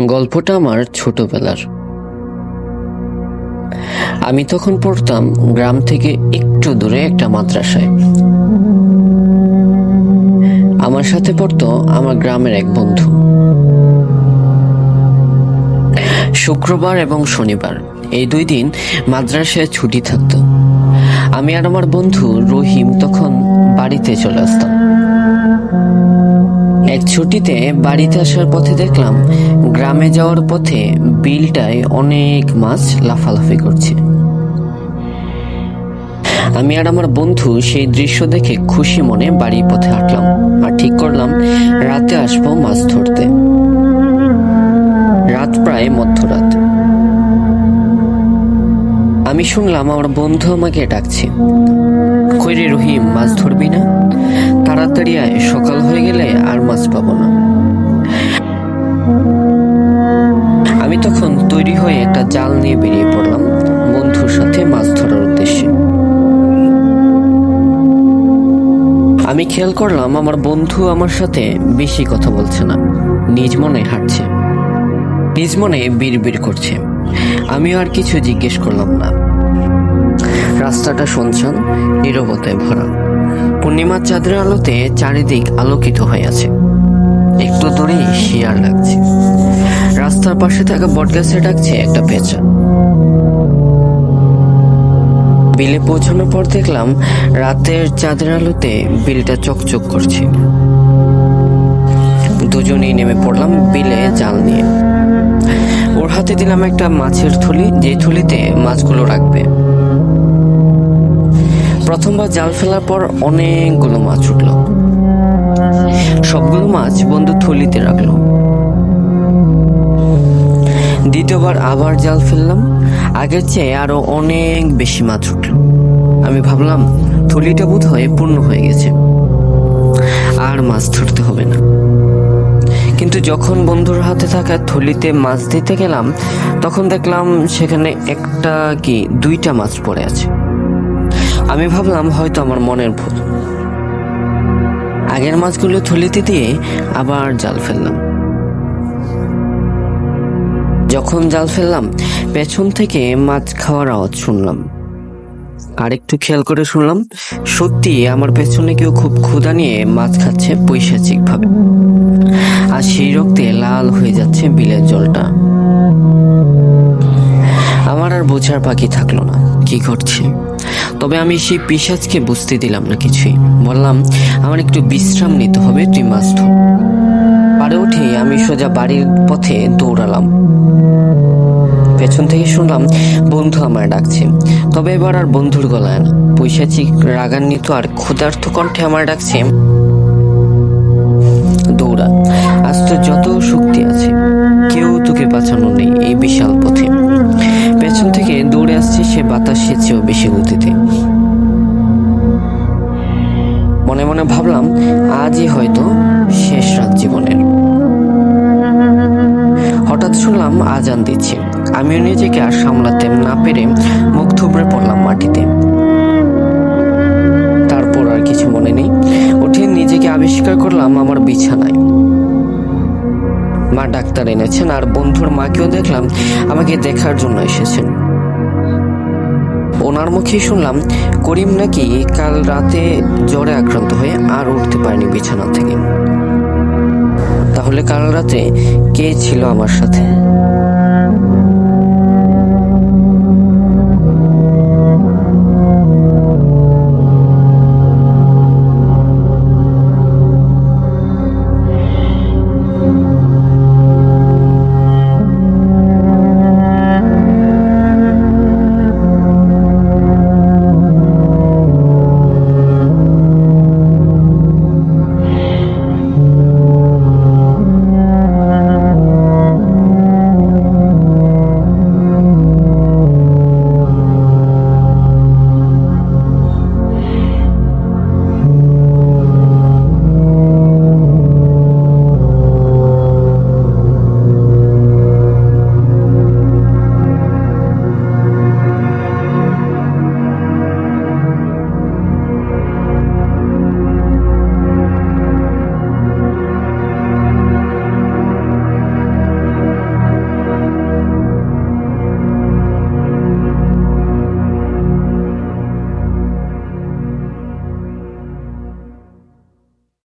গল্পটা আমার ছোটবেলার। আমি তখন পড়তাম গ্রাম থেকে একটু দূরে একটা মাদ্রাসায়। আমার সাথে পড়তো আমার গ্রামের এক বন্ধু। শুক্রবার এবং শনিবার এই 2 দিন মাদ্রাসায় ছুটি থাকতো। আমি আর আমার বন্ধু রহিম তখন বাড়িতে চলে আসতাম। এক ছুটিতে বাড়িতে আসার পথে দেখলাম গ্রামে যাওয়ার পথে বিলটায় অনেক মাছ লাফালাফি করছে। আমি আর আমার বন্ধু সেই দৃশ্য দেখে খুশি মনে বাড়ির পথে হাঁটলাম আর ঠিক করলাম রাতে আসবো মাছ ধরতে। রাত প্রায় মধ্যরাত। আমি শুনলাম আমার বন্ধু আমাকে ডাকছে, কই রে রহিম, মাছ ধরবি না? তাড়াতাড়ি আয়, সকাল হয়ে গেলে আর মাছ পাবো না। আমি তখন তৈরি হয়ে একটা জাল নিয়ে বেরিয়ে পড়লাম বন্ধুর সাথে মাছ ধরার উদ্দেশ্যে। আমি খেয়াল করলাম আমার বন্ধু আমার সাথে বেশি কথা বলছে না, নিজ মনে হাঁটছে, নিজ মনে বিড়বিড় করছে। আমি আর কিছু জিজ্ঞেস করলাম না। রাস্তাটা শুনছান, নীরবতায় ভরা। পূর্ণিমার চাঁদের আলোতে চারিদিক আলোকিত হয়ে আছে। একটু দূরে শিয়াল ডাকছে। রাস্তার পাশে থাকা বটগাছে ডাকছে একটা পেঁচা। বিলে পৌঁছানোর পর দেখলাম রাতের চাঁদের আলোতে বিলটা চকচক করছে। দুজনেই নেমে পড়লাম বিলে জাল নিয়ে। ওর হাতে দিলাম একটা মাছের থলি, যে থলিতে মাছগুলো রাখবে। প্রথমবার জাল ফেলার পর অনেকগুলো মাছ উঠল। সবগুলো মাছ বন্ধু থলিতে রাখলো। দ্বিতীয়বার আবার জাল ফেললাম, আগের চেয়ে আরো অনেক বেশি মাছ উঠল। আমি ভাবলাম থলিটা বোধ হয় পূর্ণ হয়ে গেছে, আর মাছ ধরতে হবে না। কিন্তু যখন বন্ধুর হাতে থাকা থলিতে মাছ দিতে গেলাম তখন দেখলাম সেখানে একটা কি 2টা মাছ পড়ে আছে। আমি ভাবলাম হয়তো আমার মনের ভুল। আগের মাছগুলো থলিতে দিয়ে আবার জাল ফেললাম। যখন জাল ফেললাম পেছন থেকে মাছ খাওয়ার আওয়াজ শুনলাম। আরেকটু খেয়াল করে শুনলাম সত্যি আমার পেছনে কেউ খুব ক্ষুধা নিয়ে মাছ খাচ্ছে পৈশাচিক ভাবে। আর সেই রক্তে লাল হয়ে যাচ্ছে বিলের জলটা। আমার আর বোঝার বাকি থাকলো না কি ঘটছে। তবে আমি সেই পিশাচকে বুঝতে দিলাম না কিছুই। বললাম আমার একটু বিশ্রাম নিতে হবে, তুই মাছ ধর। পাড়ে উঠে আমি সোজা বাড়ির পথে দৌড়ালাম। পেছন থেকে শুনলাম বন্ধু আমায় ডাকছে, তবে এবার আর বন্ধুর গলায় না, পৈশাচিক রাগান্বিত আর ক্ষুধার্ত কণ্ঠে আমায় ডাকছে, দৌড়া, আজ তো যত শক্তি আছে কেউ তোকে বাঁচানো নেই এই বিশাল পথে। পেছন থেকে দৌড়ে আসছে সে বাতাসের চেয়েও বেশি গতিতে। মনে মনে ভাবলাম আজই হয়তো শেষ রাত জীবনের। হঠাৎ শুনলাম আজান দিচ্ছে। আমিও নিজেকে আর সামলাতে না পেরে মুখ থুবড়ে পড়লাম মাটিতে। তারপর আর কিছু মনে নেই। উঠে নিজেকে আবিষ্কার করলাম আমার বিছানায়। মা ডাক্তার এনেছেন আর বন্ধুর মাকেও দেখলাম আমাকে দেখার জন্য এসেছেন। ওনার মুখে শুনলাম করিম নাকি কাল রাতে জ্বরে আক্রান্ত হয়ে আর উঠতে পারেনি বিছানা থেকে। তাহলে কাল রাতে কে ছিল আমার সাথে?